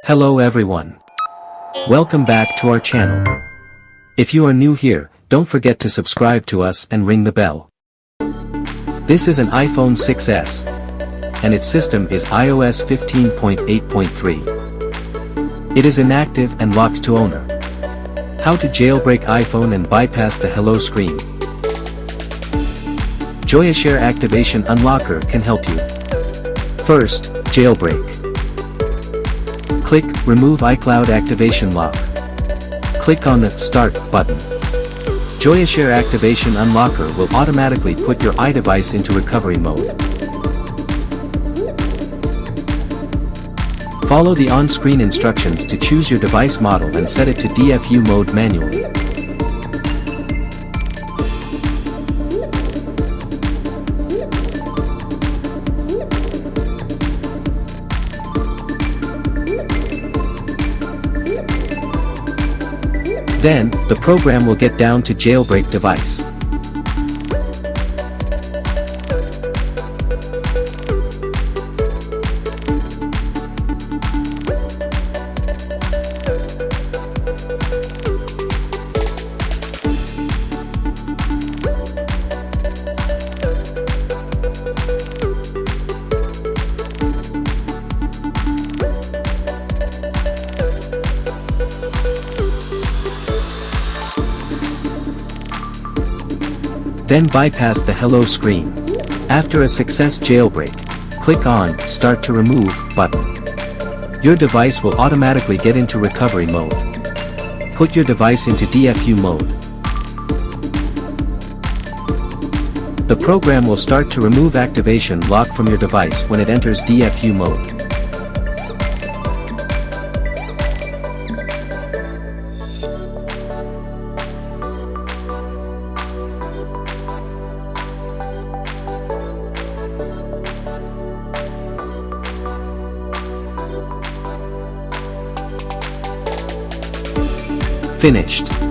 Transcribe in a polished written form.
Hello everyone. Welcome back to our channel. If you are new here, don't forget to subscribe to us and ring the bell. This is an iPhone 6s. And its system is iOS 15.8.3. It is inactive and locked to owner. How to jailbreak iPhone and bypass the hello screen. Joyoshare Activation Unlocker can help you. First, jailbreak. Click Remove iCloud Activation Lock. Click on the Start button. Joyoshare Activation Unlocker will automatically put your iDevice into recovery mode. Follow the on-screen instructions to choose your device model and set it to DFU mode manually. Then, the program will get down to jailbreak device. Then bypass the hello screen. After a success jailbreak, click on Start to Remove button. Your device will automatically get into recovery mode. Put your device into DFU mode. The program will start to remove activation lock from your device when it enters DFU mode. Finished.